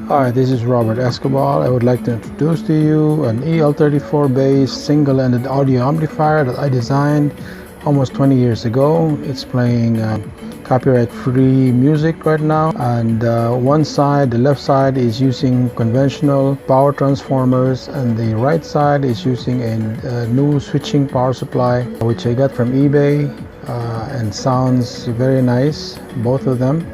Hi, this is Robert Escobar. I would like to introduce to you an EL34 based single-ended audio amplifier that I designed almost 20 years ago. It's playing copyright-free music right now, and one side, the left side, is using conventional power transformers, and the right side is using a new switching power supply which I got from eBay, and sounds very nice, both of them.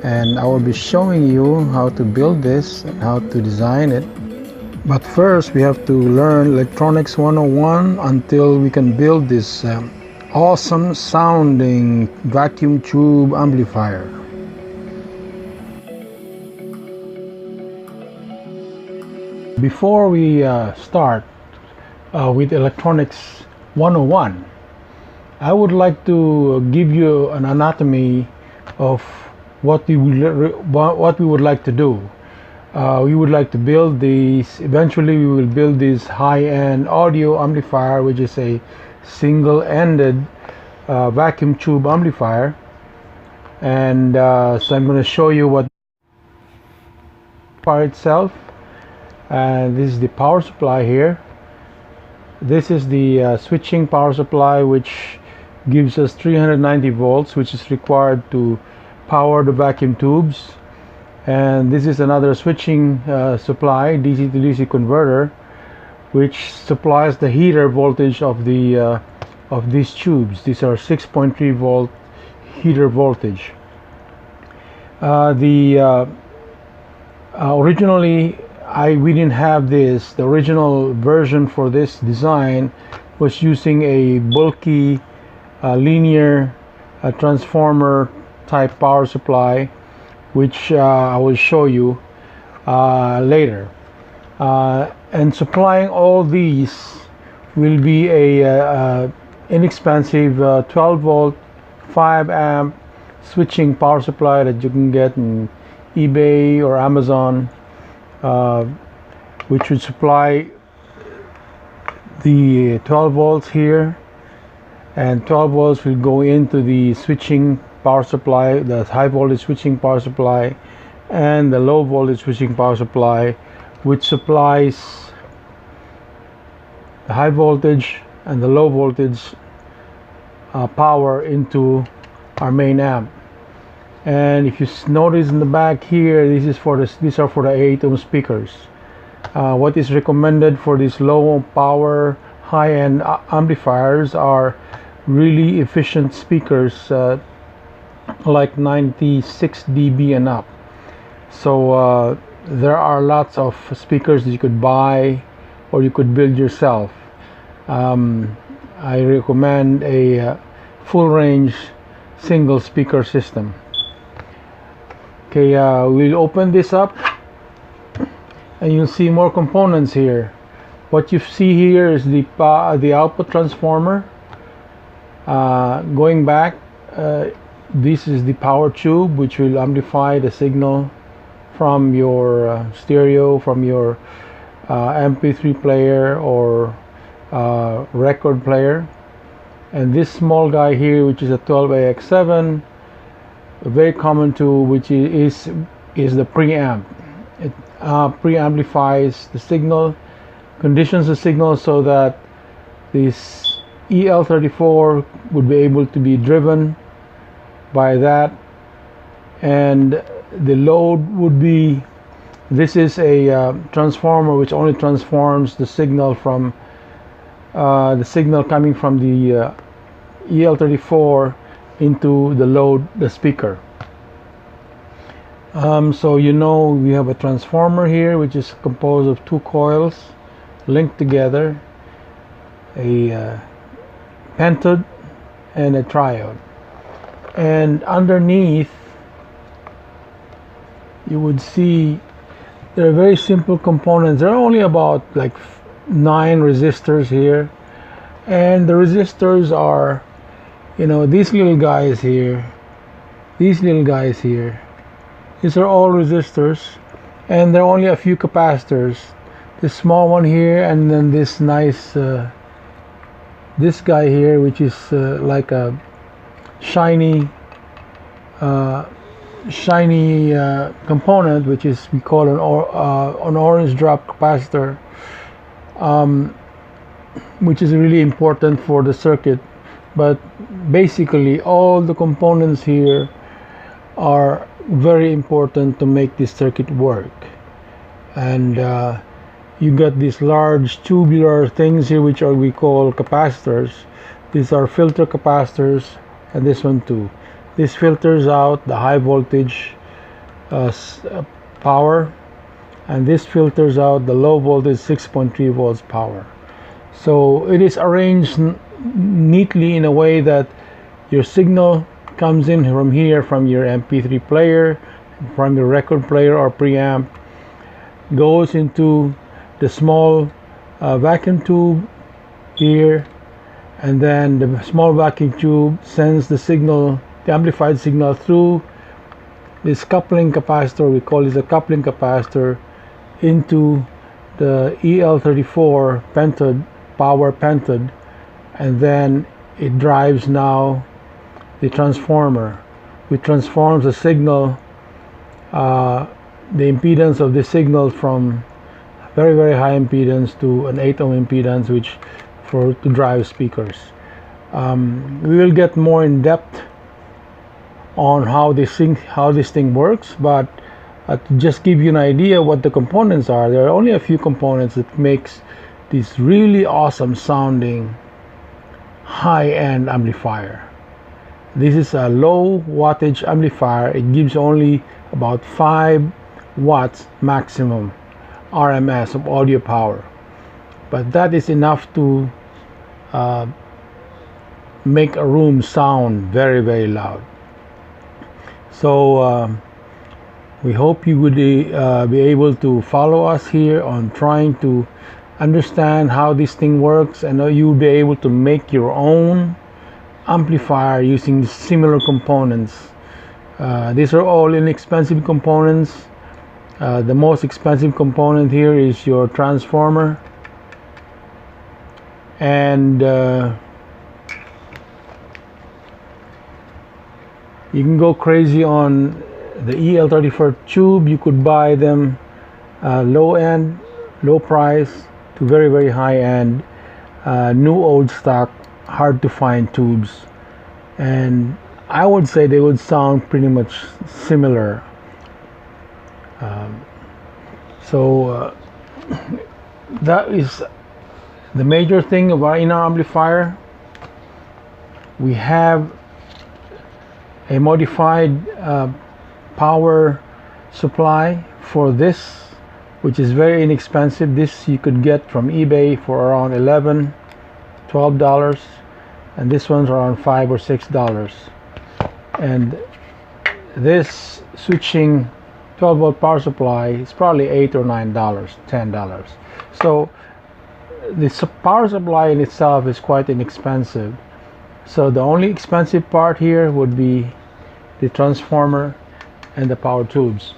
And I will be showing you how to build this and how to design it. But first we have to learn Electronics 101 until we can build this awesome sounding vacuum tube amplifier. Before we start with Electronics 101, I would like to give you an anatomy of what we would like to do. We would like to build these. Eventually we will build this high-end audio amplifier, which is a single-ended vacuum tube amplifier. And so I'm going to show you what part itself. And this is the power supply here. This is the switching power supply, which gives us 390 volts, which is required to power the vacuum tubes. And this is another switching supply, DC to DC converter, which supplies the heater voltage of the of these tubes. These are 6.3 volt heater voltage. Originally we didn't have this. The original version for this design was using a bulky linear transformer type power supply, which I will show you later. And supplying all these will be a inexpensive 12 volt 5 amp switching power supply that you can get in eBay or Amazon, which would supply the 12 volts here, and 12 volts will go into the switching power supply, the high voltage switching power supply, and the low voltage switching power supply, which supplies the high voltage and the low voltage power into our main amp. And if you notice in the back here, these are for the 8 ohm speakers. What is recommended for these low power high-end amplifiers are really efficient speakers, like 96 dB and up. So there are lots of speakers that you could buy or you could build yourself. I recommend a full range single speaker system. Okay, we'll open this up and you'll see more components here. What you see here is the output transformer. Going back, this is the power tube, which will amplify the signal from your stereo, from your MP3 player or record player. And this small guy here, which is a 12AX7, a very common tool, which is the preamp. It preamplifies the signal, conditions the signal so that this EL34 would be able to be driven by that. And the load would be, this is a transformer which only transforms the signal from the signal coming from the EL34 into the load, the speaker. So you know we have a transformer here, which is composed of 2 coils linked together, a pentode and a triode. And underneath you would see there are very simple components. There are only about like 9 resistors here, and the resistors are, you know, these little guys here, these are all resistors, and there are only a few capacitors. This small one here, and then this nice this guy here, which is like a shiny shiny component, which is we call an orange drop capacitor, which is really important for the circuit. But basically all the components here are very important to make this circuit work. And you got these large tubular things here, which we call capacitors. These are filter capacitors, and this one too. This filters out the high voltage power, and this filters out the low voltage 6.3 volts power. So it is arranged neatly in a way that your signal comes in from here, from your MP3 player, from your record player or preamp, goes into the small vacuum tube here, and then the small vacuum tube sends the signal, the amplified signal, through this coupling capacitor. We call this a coupling capacitor, into the EL34 pentode, power pentode, and then it drives now the transformer, which transforms the signal, the impedance of the signal, from very, very high impedance to an 8 ohm impedance, which to drive speakers. We will get more in depth on how this thing works, but to just give you an idea what the components are, there are only a few components that makes this really awesome sounding high-end amplifier. This is a low wattage amplifier. It gives only about 5 watts maximum RMS of audio power, but that is enough to make a room sound very, very loud. So we hope you would be able to follow us here on trying to understand how this thing works, and you'll be able to make your own amplifier using similar components. These are all inexpensive components. The most expensive component here is your transformer, and you can go crazy on the EL34 tube. You could buy them low end, low price, to very, very high end, new old stock, hard to find tubes, and I would say they would sound pretty much similar. That is the major thing about in our amplifier. We have a modified power supply for this, which is very inexpensive. This you could get from eBay for around $11-12, and this one's around $5 or $6. And this switching 12-volt power supply is probably $8 or $9, $10. So the power supply in itself is quite inexpensive. So the only expensive part here would be the transformer and the power tubes.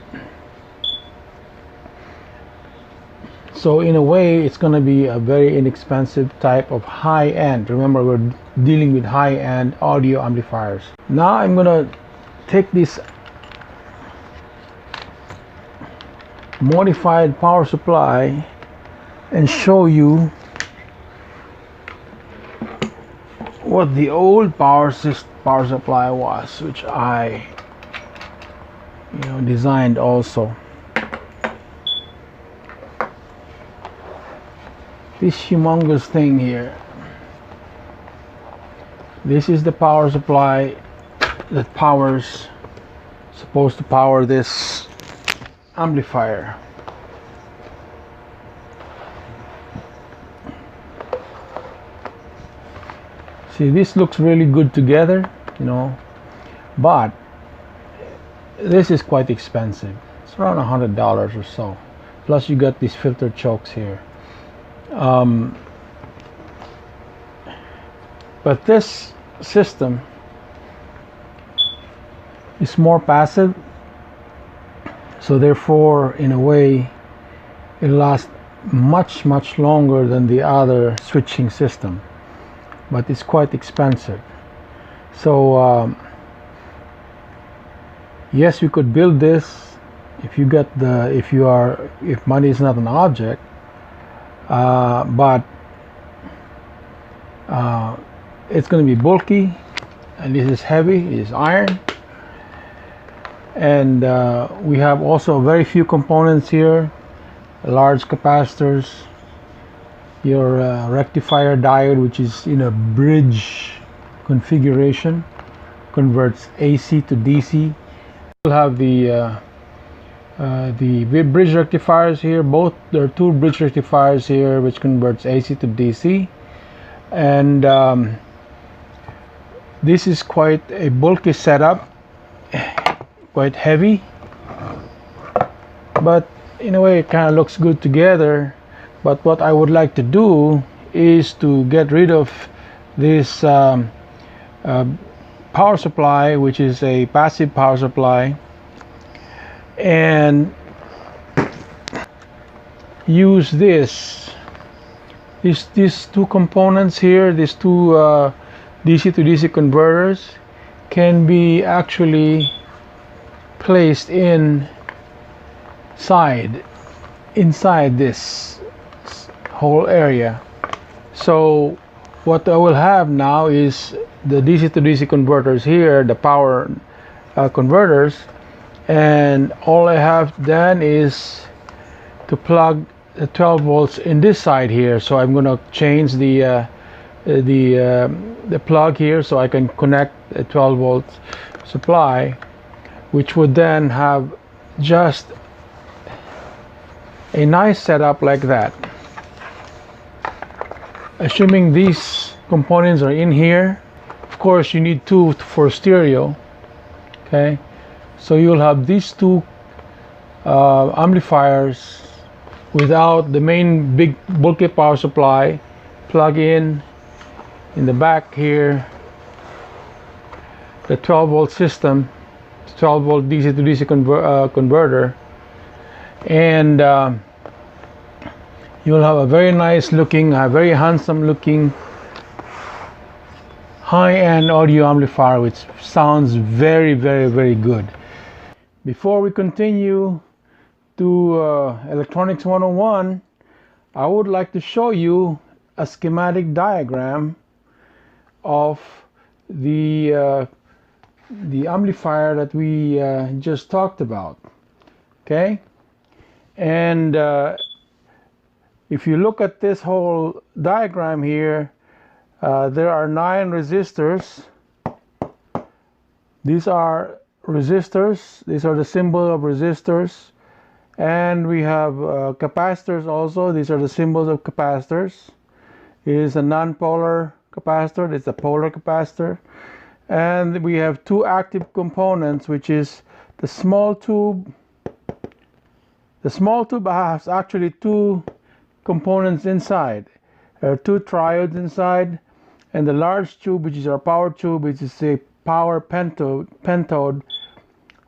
So in a way, it's going to be a very inexpensive type of high-end. Remember, we're dealing with high-end audio amplifiers. Now I'm going to take this modified power supply and show you what the old power supply was, which I designed also. This humongous thing here, this is the power supply that supposed to power this amplifier. See, this looks really good together, but this is quite expensive. It's around $100 or so. Plus you got these filter chokes here. But this system is more passive, so therefore in a way it lasts much longer than the other switching system, but it's quite expensive. So Yes, you could build this if you get the if money is not an object, but it's going to be bulky, and this is heavy. It is iron, and we have also very few components here. Large capacitors, your rectifier diode, which is in a bridge configuration, converts AC to DC. We'll have the bridge rectifiers here. There are two bridge rectifiers here, which converts AC to DC, and this is quite a bulky setup, quite heavy, but in a way it kind of looks good together. But what I would like to do is to get rid of this power supply, which is a passive power supply, and use these two components here. These two DC to DC converters can be actually placed inside this whole area. So what I will have now is the DC to DC converters here, the power converters, and all I have then is to plug the 12 volts in this side here. So I'm going to change the plug here so I can connect a 12 volt supply, which would then have just a nice setup like that. Assuming these components are in here, of course you need two for stereo. Okay, so you'll have these two amplifiers without the main big bulky power supply. Plug in the back here the 12 volt system, 12 volt DC to DC converter, and you'll have a very nice looking, very handsome looking high-end audio amplifier, which sounds very, very, very good. Before we continue to Electronics 101, I would like to show you a schematic diagram of the amplifier that we just talked about. Okay, and if you look at this whole diagram here, there are 9 resistors. These are resistors. These are the symbol of resistors. And we have capacitors also. These are the symbols of capacitors. It is a non-polar capacitor. It's a polar capacitor. And we have 2 active components, which is the small tube. The small tube has actually 2 components inside. There are 2 triodes inside, and the large tube, which is our power tube, which is a power pentode,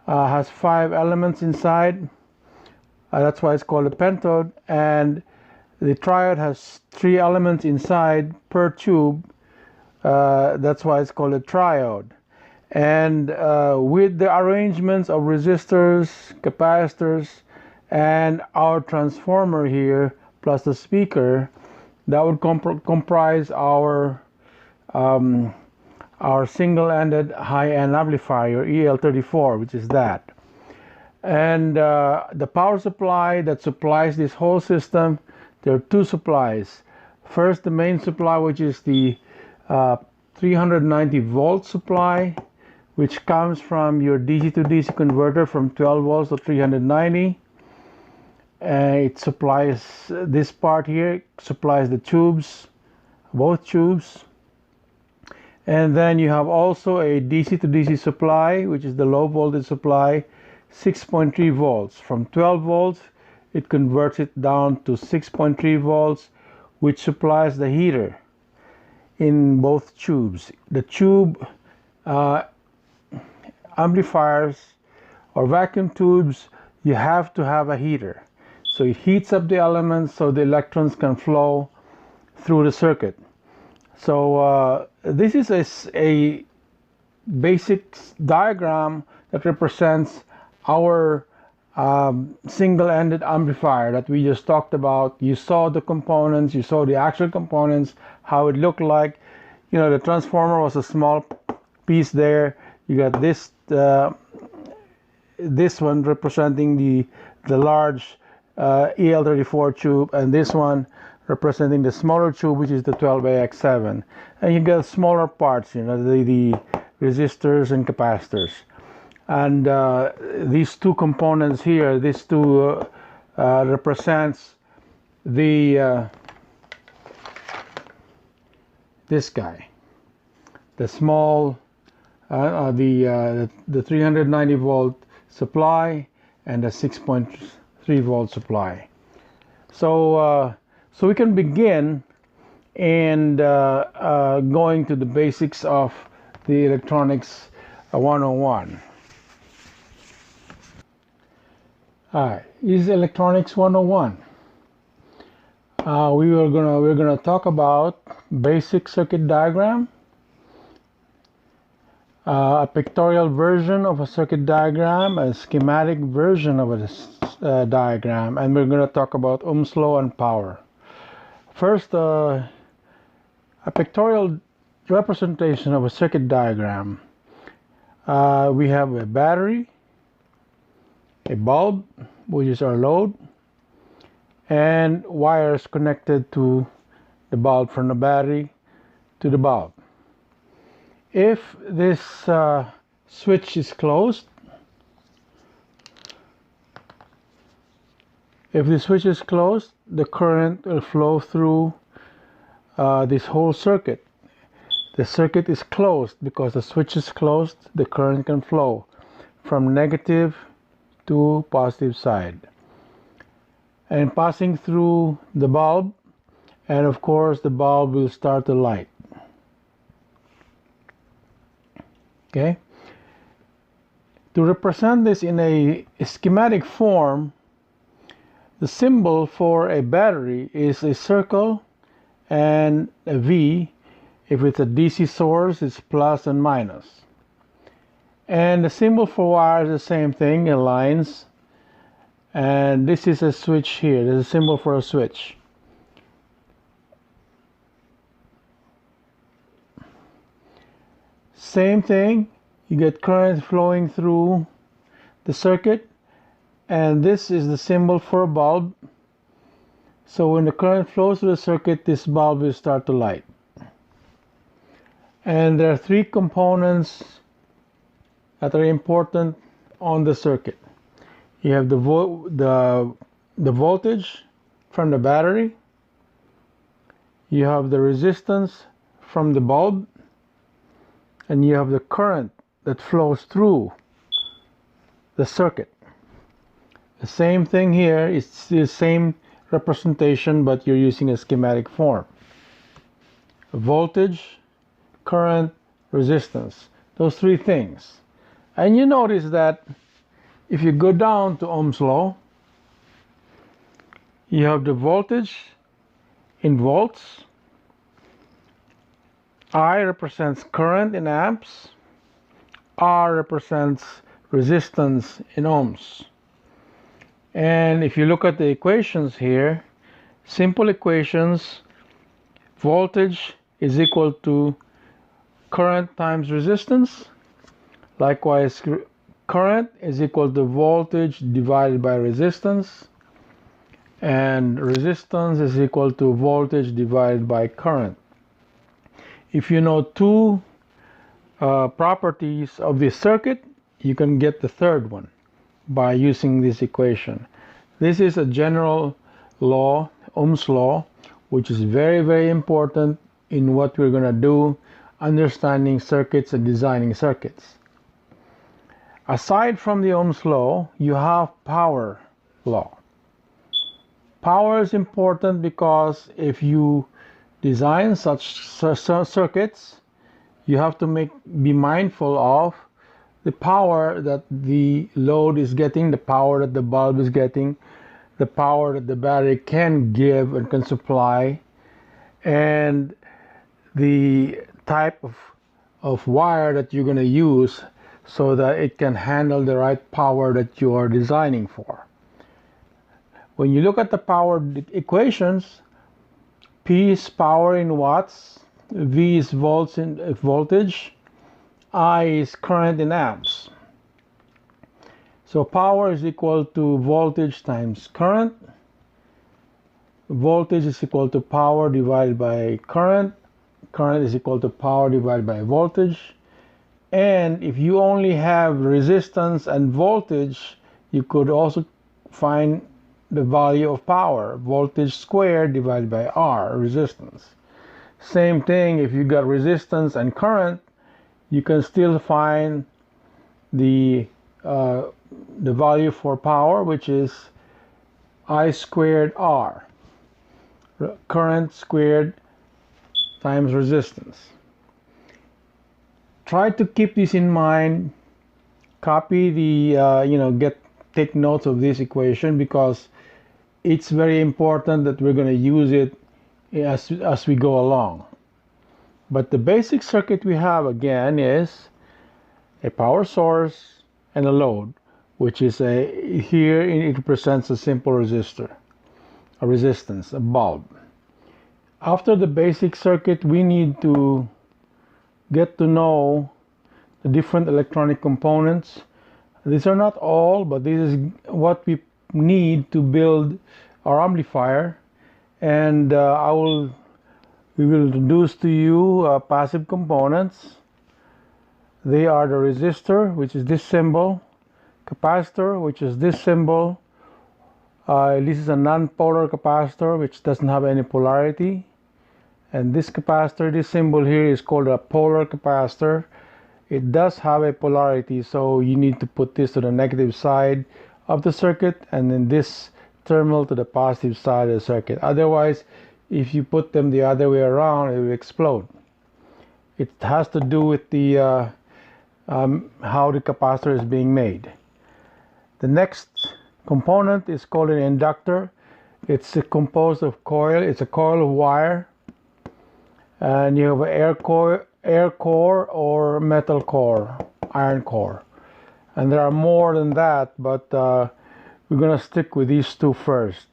has 5 elements inside. That's why it's called a pentode. And the triode has 3 elements inside per tube. That's why it's called a triode. And with the arrangements of resistors, capacitors, and our transformer here, plus the speaker, that would comprise our single-ended high-end amplifier, EL34, which is that. And the power supply that supplies this whole system, there are 2 supplies. First, the main supply, which is the 390 volt supply, which comes from your DC to DC converter from 12 volts to 390. It supplies this part here, supplies the tubes, both tubes. And then you have also a DC to DC supply, which is the low voltage supply, 6.3 volts. From 12 volts, it converts it down to 6.3 volts, which supplies the heater in both tubes. The tube amplifiers or vacuum tubes, you have to have a heater. So it heats up the elements so the electrons can flow through the circuit. So this is a basic diagram that represents our single-ended amplifier that we just talked about. You saw the components, you saw the actual components, how it looked like. You know, the transformer was a small piece there. You got this this one representing the large EL34 tube, and this one representing the smaller tube, which is the 12AX7. And you get smaller parts, you know, the resistors and capacitors. And these two components here, these two represents the this guy, the small the 390 volt supply and the 6.3 volt supply. So so we can begin and going to the basics of the electronics 101. Alright, is electronics 101. We're gonna talk about basic circuit diagram, a pictorial version of a circuit diagram, a schematic version of a diagram, and we're gonna talk about Ohm's law and power. First, a pictorial representation of a circuit diagram. We have a battery, a bulb, which is our load, and wires connected to the bulb from the battery to the bulb. If this switch is closed, the current will flow through this whole circuit. The circuit is closed because the switch is closed. The current can flow from negative to positive side, and passing through the bulb, and of course the bulb will start to light. Okay, to represent this in a schematic form, the symbol for a battery is a circle and a V. If it's a DC source, it's plus and minus. And the symbol for wire is the same thing, in lines. And this is a switch here. There's a symbol for a switch. Same thing, you get current flowing through the circuit, and this is the symbol for a bulb. So when the current flows through the circuit, this bulb will start to light. And there are three components that are important on the circuit. You have the voltage from the battery, you have the resistance from the bulb, and you have the current that flows through the circuit. The same thing here, it's the same representation, but you're using a schematic form. Voltage, current, resistance, those three things. And you notice that if you go down to Ohm's law, you have the voltage in volts, I represents current in amps, R represents resistance in ohms. And if you look at the equations here, simple equations, voltage is equal to current times resistance. Likewise, current is equal to voltage divided by resistance, and resistance is equal to voltage divided by current. If you know two properties of this circuit, you can get the third one by using this equation. This is a general law, Ohm's law, which is very, very important in what we're going to do, understanding circuits and designing circuits. Aside from the Ohm's law, you have power law. Power is important because if you design such circuits, you have to be mindful of the power that the load is getting, the power that the bulb is getting, the power that the battery can give and can supply, and the type of wire that you're going to use so that it can handle the right power that you are designing for. When you look at the power equations, P is power in watts, V is volts in voltage, I is current in amps. So power is equal to voltage times current. Voltage is equal to power divided by current. Current is equal to power divided by voltage. And if you only have resistance and voltage, you could also find the value of power, voltage squared divided by R, resistance. Same thing, if you got resistance and current, you can still find the value for power, which is I squared R, current squared times resistance. Try to keep this in mind. Copy the, take notes of this equation, because it's very important that we're going to use it as we go along. But the basic circuit we have again is a power source and a load, which is here it represents a simple resistor, a resistance, a bulb. After the basic circuit, we need to get to know the different electronic components. These are not all, but this is what we need to build our amplifier. And we will introduce to you passive components. They are the resistor, which is this symbol, capacitor, which is this symbol. This is a non-polar capacitor, which doesn't have any polarity. And this capacitor, this symbol here, is called a polar capacitor. It does have a polarity, so you need to put this to the negative side of the circuit, and then this terminal to the positive side of the circuit. Otherwise, if you put them the other way around, it will explode. It has to do with the how the capacitor is being made. The next component is called an inductor. It's composed of coil. It's a coil of wire, and you have an air core or metal core, iron core. And there are more than that, but we're going to stick with these two first.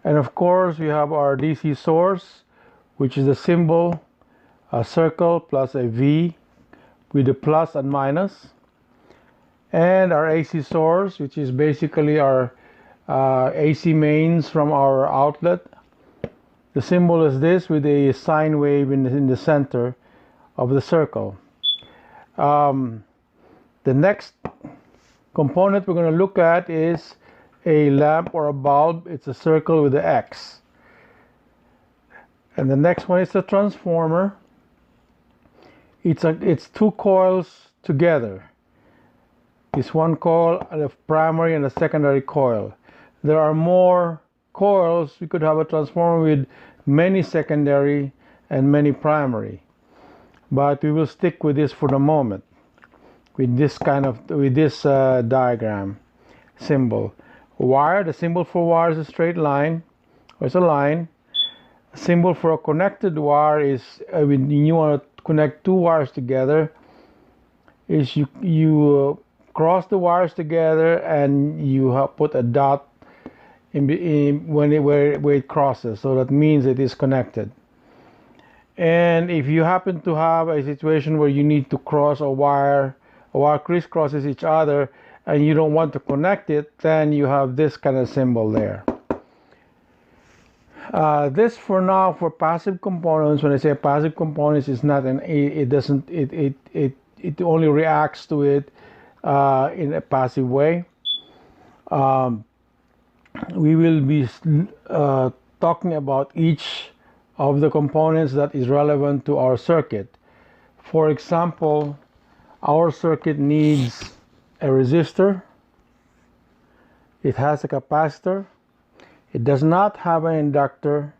And of course, we have our DC source, which is the symbol, a circle plus a V with a plus and minus. And our AC source, which is basically our AC mains from our outlet. The symbol is this with a sine wave in the center of the circle. The next component we're going to look at is a lamp or a bulb. It's a circle with the X. And the next one is a transformer. It's two coils together. It's one coil, a primary and a secondary coil. There are more coils. We could have a transformer with many secondary and many primary. But we will stick with this for the moment, with this diagram symbol. Wire, the symbol for wire is a straight line, or it's a line. A symbol for a connected wire is when you want to connect two wires together, is you cross the wires together and you put a dot where it crosses, so that means it is connected. And if you happen to have a situation where you need to cross a wire crisscrosses each other and you don't want to connect it, then you have this kind of symbol there. This for now for passive components. When I say passive components, it's not it only reacts to it in a passive way. We will be talking about each of the components that is relevant to our circuit. For example, our circuit needs a resistor. It has a capacitor. It does not have an inductor.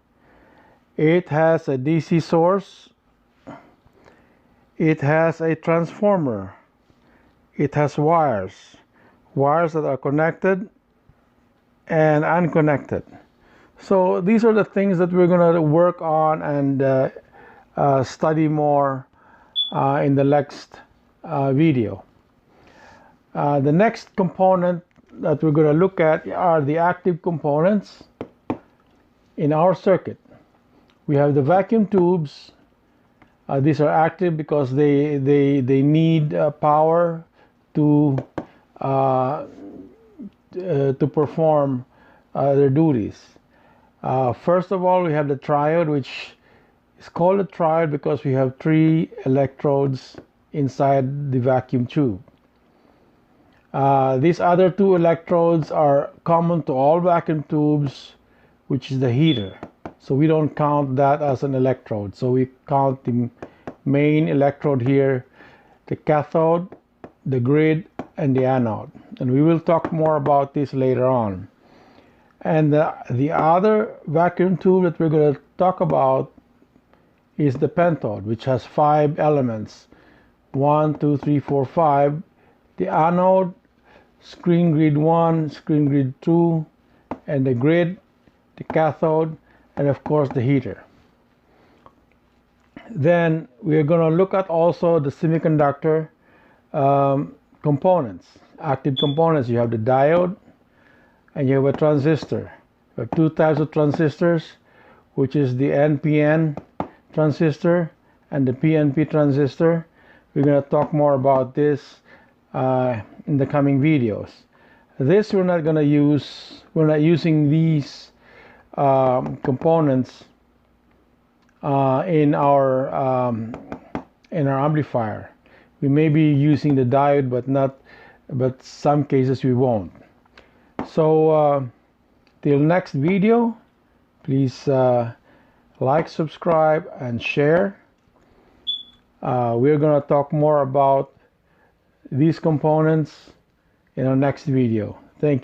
It has a DC source. It has a transformer. It has wires that are connected and unconnected. So these are the things that we're going to work on and study more in the next video. The next component that we're going to look at are the active components in our circuit. We have the vacuum tubes. These are active because they need power to perform their duties. First of all, we have the triode, which is called a triode because we have 3 electrodes inside the vacuum tube. These other 2 electrodes are common to all vacuum tubes, which is the heater. So we don't count that as an electrode. So we count the main electrode here, the cathode, the grid, and the anode. And we will talk more about this later on. And the other vacuum tube that we're going to talk about is the pentode, which has 5 elements. 1, 2, 3, 4, 5. The anode, screen grid 1, screen grid 2, and the grid, the cathode, and of course the heater. Then we are going to look at also the semiconductor components, active components. You have the diode and you have a transistor. You have 2 types of transistors, which is the NPN transistor and the PNP transistor. We're going to talk more about this in the coming videos. This we're not going to use. We're not using these components in our amplifier. We may be using the diode, but some cases we won't. So till next video, please like, subscribe, and share. We're going to talk more about these components in our next video. Thank you.